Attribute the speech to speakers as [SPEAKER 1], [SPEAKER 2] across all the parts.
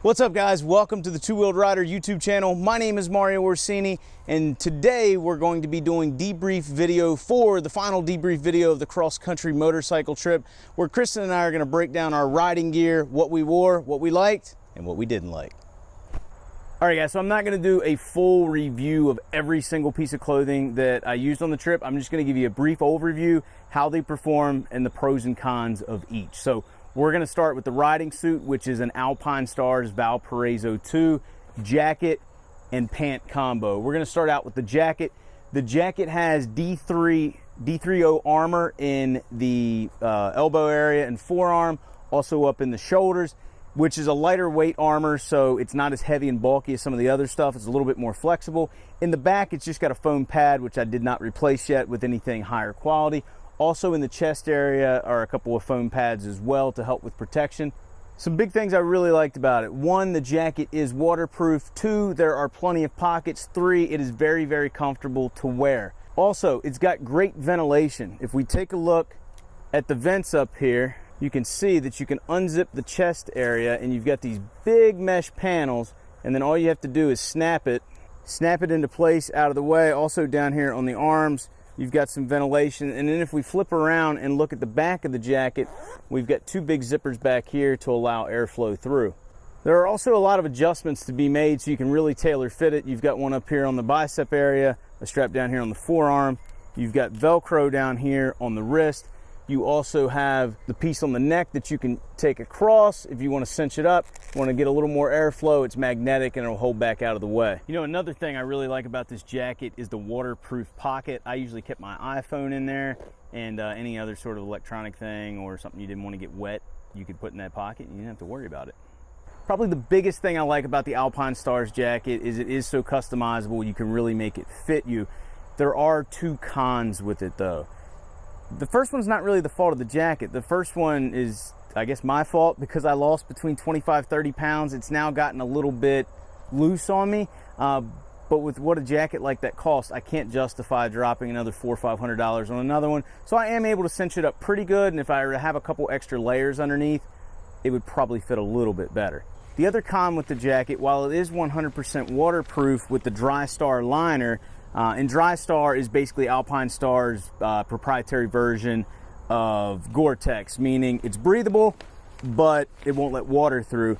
[SPEAKER 1] What's up, guys? Welcome to the Two Wheeled Rider YouTube channel. My name is Mario Orsini, and today we're going to be doing debrief video for the final debrief video of the cross-country motorcycle trip, where Kristen and I are going to break down our riding gear, what we wore, what we liked, and what we didn't like. All right, guys, so I'm not going to do a full review of every single piece of clothing that I used on the trip. I'm just going to give you a brief overview, how they perform, and the pros and cons of each. So we're going to start with the riding suit, which is an Alpinestars Valparaiso 2 jacket and pant combo. We're going to start out with the jacket. The jacket has D3O armor in the elbow area and forearm, also up in the shoulders, which is a lighter weight armor, so it's not as heavy and bulky as some of the other stuff. It's a little bit more flexible. In the back, it's just got a foam pad, which I did not replace yet with anything higher quality. Also in the chest area are a couple of foam pads as well to help with protection. Some big things I really liked about it. 1, the jacket is waterproof. 2, there are plenty of pockets. 3, it is very, very comfortable to wear. Also, it's got great ventilation. If we take a look at the vents up here, you can see that you can unzip the chest area and you've got these big mesh panels, and then all you have to do is snap it into place out of the way. Also down here on the arms, you've got some ventilation. And then if we flip around and look at the back of the jacket, we've got 2 big zippers back here to allow airflow through. There are also a lot of adjustments to be made so you can really tailor fit it. You've got one up here on the bicep area, a strap down here on the forearm. You've got Velcro down here on the wrist. You also have the piece on the neck that you can take across if you want to cinch it up. You want to get a little more airflow, it's magnetic and it'll hold back out of the way. You know, another thing I really like about this jacket is the waterproof pocket. I usually kept my iPhone in there and any other sort of electronic thing or something you didn't want to get wet, you could put in that pocket and you didn't have to worry about it. Probably the biggest thing I like about the Alpinestars jacket is it is so customizable. You can really make it fit you. There are 2 cons with it though. The first one's not really the fault of the jacket. The first one is, I guess, my fault because I lost between 25-30 pounds. It's now gotten a little bit loose on me. But with what a jacket like that costs, I can't justify dropping another $400 or $500 on another one. So I am able to cinch it up pretty good. And if I were to have a couple extra layers underneath, it would probably fit a little bit better. The other con with the jacket, while it is 100% waterproof with the DryStar liner, and DryStar is basically Alpinestars' proprietary version of Gore-Tex, meaning it's breathable, but it won't let water through.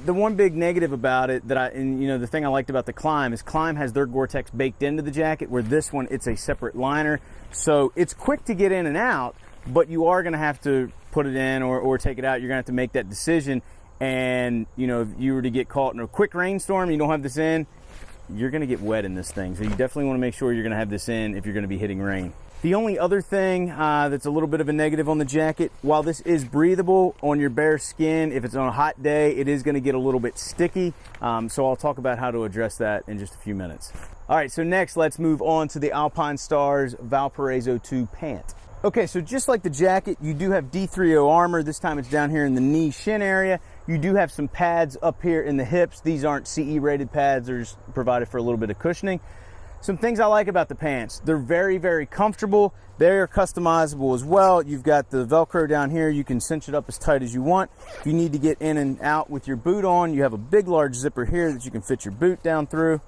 [SPEAKER 1] The one big negative about it the thing I liked about the Climb is Climb has their Gore-Tex baked into the jacket, where this one, it's a separate liner. So it's quick to get in and out, but you are gonna have to put it in or take it out. You're gonna have to make that decision. And if you were to get caught in a quick rainstorm, you don't have this in, you're going to get wet in this thing. So you definitely want to make sure you're going to have this in if you're going to be hitting rain. The only other thing that's a little bit of a negative on the jacket, while this is breathable on your bare skin, if it's on a hot day, it is going to get a little bit sticky. So I'll talk about how to address that in just a few minutes. All right, so next let's move on to the Alpinestars Valparaiso 2 pant. Okay, so just like the jacket, you do have D3O armor. This time it's down here in the knee shin area. You do have some pads up here in the hips. These aren't CE rated pads. They're just provided for a little bit of cushioning. Some things I like about the pants. They're very, very comfortable. They're customizable as well. You've got the Velcro down here. You can cinch it up as tight as you want. If you need to get in and out with your boot on, you have a big, large zipper here that you can fit your boot down through.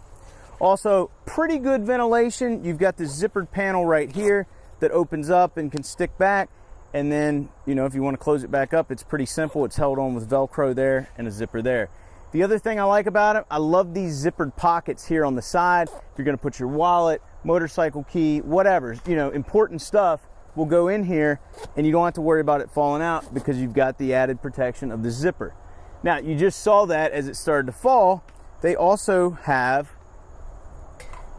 [SPEAKER 1] Also, pretty good ventilation. You've got this zippered panel right here that opens up and can stick back. And then, if you want to close it back up, it's pretty simple. It's held on with Velcro there and a zipper there. The other thing I like about it, I love these zippered pockets here on the side. If you're going to put your wallet, motorcycle key, whatever, important stuff will go in here and you don't have to worry about it falling out because you've got the added protection of the zipper. Now, you just saw that as it started to fall, they also have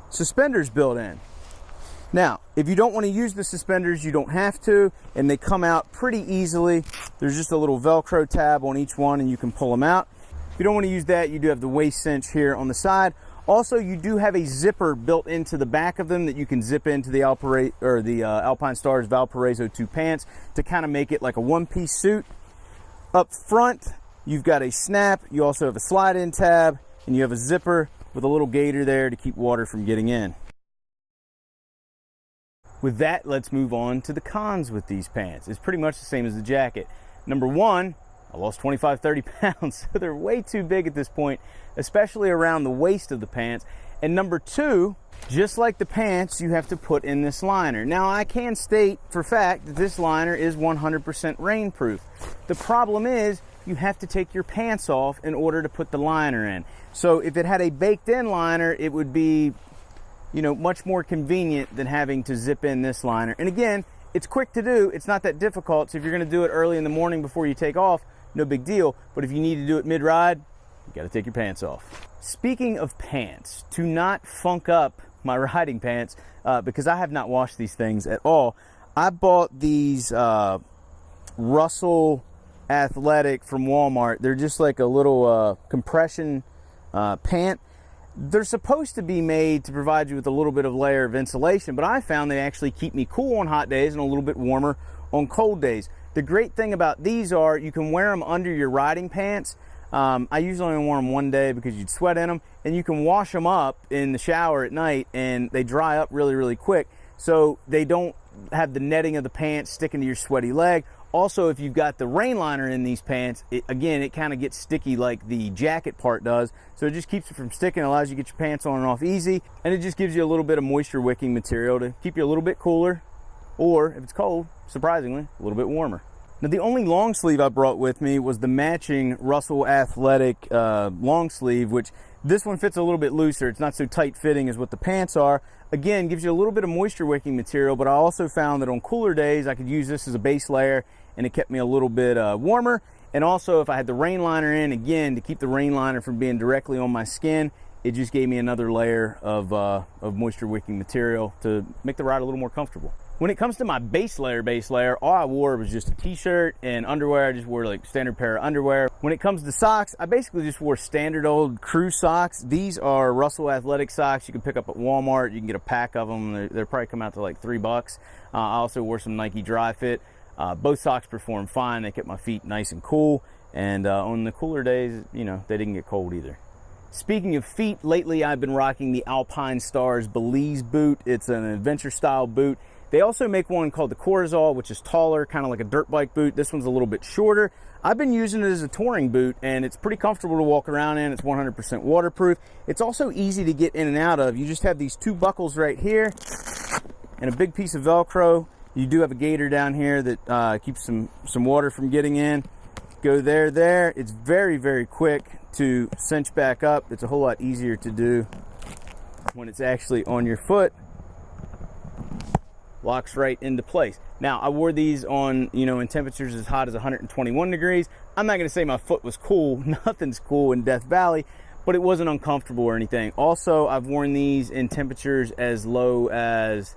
[SPEAKER 1] suspenders built in. Now, if you don't want to use the suspenders, you don't have to, and they come out pretty easily. There's just a little Velcro tab on each one and you can pull them out. If you don't want to use that, you do have the waist cinch here on the side. Also, you do have a zipper built into the back of them that you can zip into the Alpinestars Valparaiso 2 pants to kind of make it like a one-piece suit. Up front, you've got a snap. You also have a slide-in tab, and you have a zipper with a little gaiter there to keep water from getting in. With that, let's move on to the cons with these pants. It's pretty much the same as the jacket. Number one, I lost 25, 30 pounds. So they're way too big at this point, especially around the waist of the pants. And number two, just like the pants, you have to put in this liner. Now, I can state for fact that this liner is 100% rainproof. The problem is you have to take your pants off in order to put the liner in. So if it had a baked-in liner, it would be, you know, much more convenient than having to zip in this liner. And again, it's quick to do. It's not that difficult. So if you're going to do it early in the morning before you take off, no big deal. But if you need to do it mid-ride, you got to take your pants off. Speaking of pants, to not funk up my riding pants, because I have not washed these things at all, I bought these Russell Athletic from Walmart. They're just like a little compression pant. They're supposed to be made to provide you with a little bit of layer of insulation, but I found they actually keep me cool on hot days and a little bit warmer on cold days. The great thing about these are you can wear them under your riding pants. I usually only wear them one day because you'd sweat in them, and you can wash them up in the shower at night and they dry up really, really quick. So they don't have the netting of the pants sticking to your sweaty leg. Also, if you've got the rain liner in these pants, it kind of gets sticky like the jacket part does. So it just keeps it from sticking, allows you to get your pants on and off easy. And it just gives you a little bit of moisture wicking material to keep you a little bit cooler, or if it's cold, surprisingly, a little bit warmer. Now, the only long sleeve I brought with me was the matching Russell Athletic long sleeve, which this one fits a little bit looser. It's not so tight fitting as what the pants are. Again, gives you a little bit of moisture wicking material, but I also found that on cooler days, I could use this as a base layer and it kept me a little bit warmer. And also, if I had the rain liner in, again, to keep the rain liner from being directly on my skin, it just gave me another layer of moisture wicking material to make the ride a little more comfortable. When it comes to my base layer, all I wore was just a t-shirt and underwear. I just wore like standard pair of underwear. When it comes to socks, I basically just wore standard old crew socks. These are Russell Athletic socks you can pick up at Walmart. You can get a pack of them. They're probably come out to like $3. I also wore some Nike Dry Fit. Both socks performed fine. They kept my feet nice and cool. And on the cooler days, you know, they didn't get cold either. Speaking of feet, lately I've been rocking the Alpinestars Belize boot. It's an adventure style boot. They also make one called the Corazal, which is taller, kind of like a dirt bike boot. This one's a little bit shorter. I've been using it as a touring boot, and it's pretty comfortable to walk around in. It's 100% waterproof. It's also easy to get in and out of. You just have these two buckles right here and a big piece of Velcro. You do have a gaiter down here that keeps some water from getting in. Go there. It's very, very quick to cinch back up. It's a whole lot easier to do when it's actually on your foot. Locks right into place. Now, I wore these on, you know, in temperatures as hot as 121 degrees. I'm not going to say my foot was cool. Nothing's cool in Death Valley, but it wasn't uncomfortable or anything. Also, I've worn these in temperatures as low as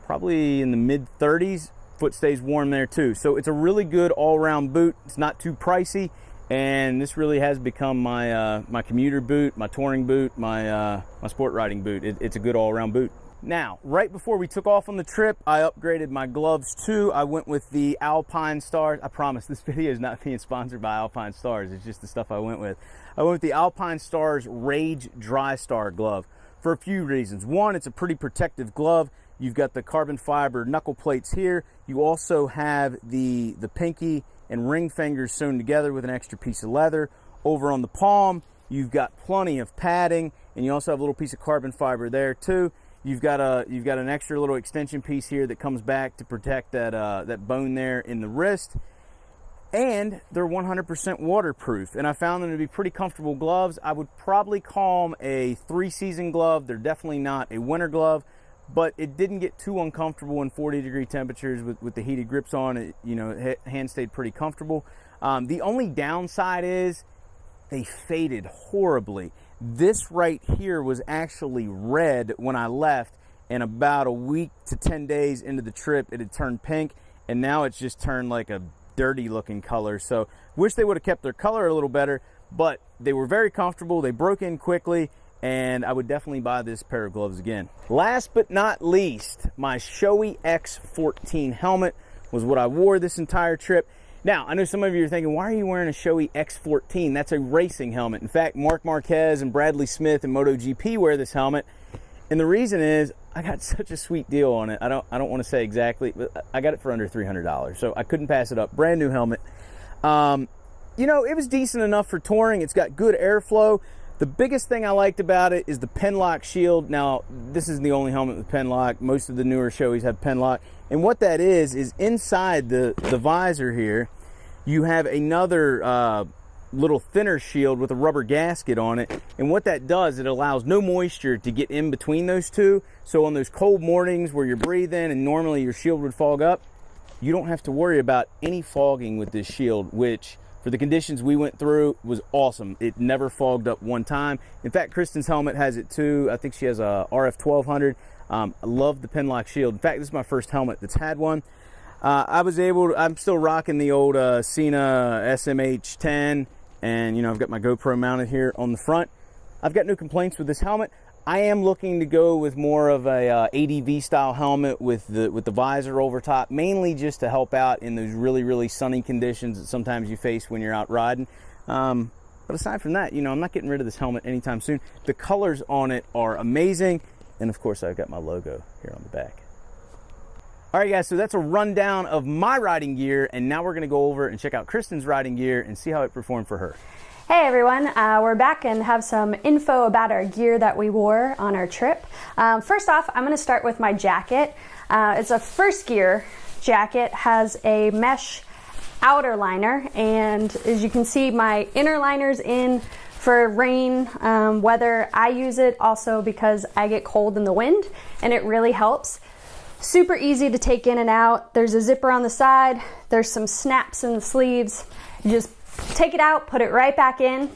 [SPEAKER 1] probably in the mid 30s. Foot stays warm there too. So it's a really good all-around boot. It's not too pricey, and this really has become my my commuter boot, my touring boot, my sport riding boot. It's a good all-around boot. Now, right before we took off on the trip, I upgraded my gloves too. I went with the Alpinestars. I promise this video is not being sponsored by Alpinestars. It's just the stuff I went with. I went with the Alpinestars Rage Dry Star glove for a few reasons. One, it's a pretty protective glove. You've got the carbon fiber knuckle plates here. You also have the pinky and ring fingers sewn together with an extra piece of leather. Over on the palm, you've got plenty of padding, and you also have a little piece of carbon fiber there too. You've got an extra little extension piece here that comes back to protect that bone there in the wrist. And they're 100% waterproof, and I found them to be pretty comfortable gloves. I would probably call them a 3-season glove. They're definitely not a winter glove, but it didn't get too uncomfortable in 40-degree temperatures with the heated grips on. It, you know, hand stayed pretty comfortable. The only downside is they faded horribly. This right here was actually red when I left, and about a week to 10 days into the trip, it had turned pink, and now it's just turned like a dirty looking color. So wish they would have kept their color a little better, but they were very comfortable. They broke in quickly, and I would definitely buy this pair of gloves again. Last but not least, my Shoei X14 helmet was what I wore this entire trip. Now, I know some of you are thinking, why are you wearing a Shoei X14? That's a racing helmet. In fact, Marc Marquez and Bradley Smith and MotoGP wear this helmet. And the reason is I got such a sweet deal on it. I don't want to say exactly, but I got it for under $300. So I couldn't pass it up. Brand new helmet. You know, it was decent enough for touring. It's got good airflow. The biggest thing I liked about it is the pen lock shield. Now, this isn't the only helmet with pen lock. Most of the newer Shoeis have pen lock. And what that is inside the visor here, you have another little thinner shield with a rubber gasket on it. And what that does, it allows no moisture to get in between those two. So on those cold mornings where you're breathing and normally your shield would fog up, you don't have to worry about any fogging with this shield, which for the conditions we went through was awesome. It never fogged up one time. In fact, Kristin's helmet has it too. I think she has a RF 1200. I love the pen lock shield. In fact, this is my first helmet that's had one. I'm still rocking the old Sena SMH10, and you know, I've got my GoPro mounted here on the front. I've got no complaints with this helmet. I am looking to go with more of a ADV style helmet with the visor over top, mainly just to help out in those really sunny conditions that sometimes you face when you're out riding. But aside from that, you know, I'm not getting rid of this helmet anytime soon. The colors on it are amazing, and of course I've got my logo here on the back. All right, guys, so that's a rundown of my riding gear, and now we're gonna go over and check out Kristin's riding gear and see how it performed for her.
[SPEAKER 2] Hey everyone, we're back and have some info about our gear that we wore on our trip. First off, I'm gonna start with my jacket. It's a first gear jacket, has a mesh outer liner, and as you can see, my inner liner's in for rain, weather. I use it also because I get cold in the wind, and it really helps. Super easy to take in and out. There's a zipper on the side. There's some snaps in the sleeves. You just take it out, put it right back in.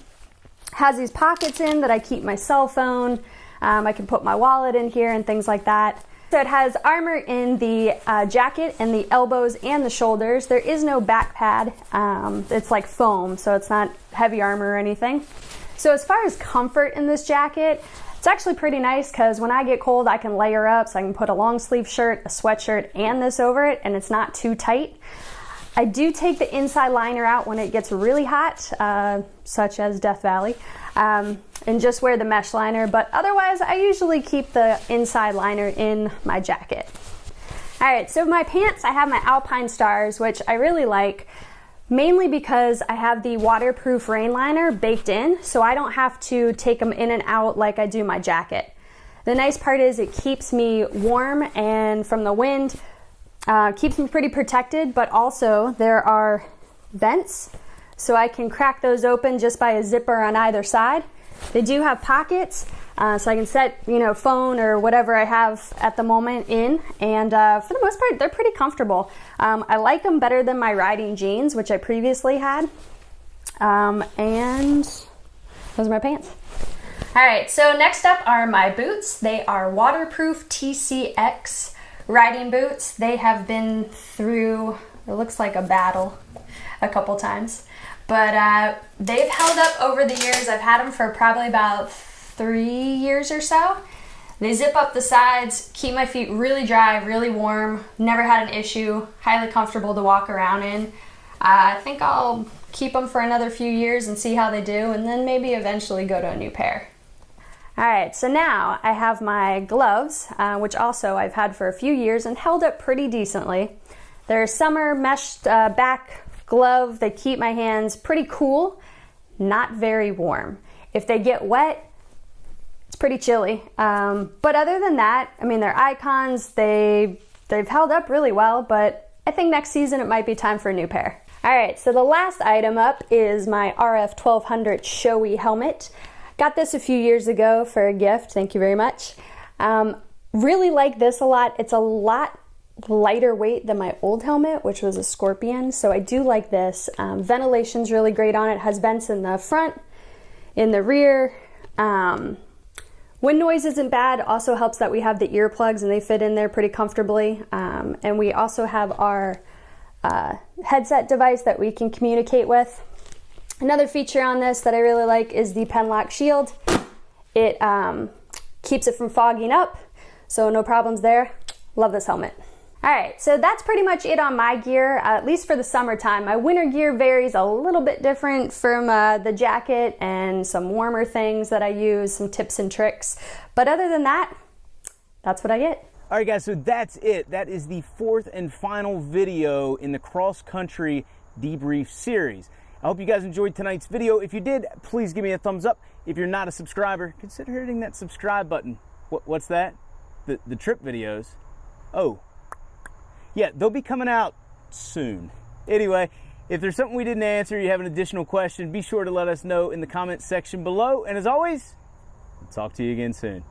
[SPEAKER 2] Has these pockets in that I keep my cell phone. I can put my wallet in here and things like that. So it has armor in the jacket and the elbows and the shoulders. There is no back pad. It's like foam, so it's not heavy armor or anything. So as far as comfort in this jacket, it's actually pretty nice because when I get cold, I can layer up, so I can put a long sleeve shirt, a sweatshirt, and this over it, and it's not too tight. I do take the inside liner out when it gets really hot, such as Death Valley, and just wear the mesh liner, but otherwise I usually keep the inside liner in my jacket. All right, so my pants, I have my Alpinestars, which I really like, mainly because I have the waterproof rain liner baked in, so I don't have to take them in and out like I do my jacket. The nice part is it keeps me warm and from the wind, keeps me pretty protected, but also there are vents, so I can crack those open just by a zipper on either side. They do have pockets, so I can set, you know, phone or whatever I have at the moment in, and for the most part, they're pretty comfortable. I like them better than my riding jeans, which I previously had, and those are my pants. All right, so next up are my boots. They are waterproof TCX riding boots. They have been through, it looks like a battle a couple times, but they've held up over the years. I've had them for probably about 3 years or so. They zip up the sides, keep my feet really dry, really warm, never had an issue, highly comfortable to walk around in. I think I'll keep them for another few years and see how they do, and then maybe eventually go to a new pair. All right, so now I have my gloves, which also I've had for a few years and held up pretty decently. They're summer meshed back glove. They keep my hands pretty cool, not very warm. If they get wet, it's pretty chilly. But other than that, I mean, they're icons. They've held up really well, but I think next season it might be time for a new pair. All right, so the last item up is my RF 1200 Shoei helmet. Got this a few years ago for a gift. Thank you very much. Really like this a lot. It's a lot lighter weight than my old helmet, which was a Scorpion. So I do like this. Ventilation's really great on it. It has vents in the front, in the rear. Wind noise isn't bad. Also helps that we have the earplugs and they fit in there pretty comfortably. And we also have our headset device that we can communicate with. Another feature on this that I really like is the pen lock shield. It keeps it from fogging up, so no problems there. Love this helmet. All right, so that's pretty much it on my gear, at least for the summertime. My winter gear varies a little bit different from the jacket and some warmer things that I use, some tips and tricks. But other than that, that's what I get.
[SPEAKER 1] All right, guys, so that's it. That is the fourth and final video in the cross-country Debrief series. I hope you guys enjoyed tonight's video. If you did, please give me a thumbs up. If you're not a subscriber, consider hitting that subscribe button. What's that? The trip videos. Oh, yeah, they'll be coming out soon. Anyway, if there's something we didn't answer, you have an additional question, be sure to let us know in the comments section below. And as always, I'll talk to you again soon.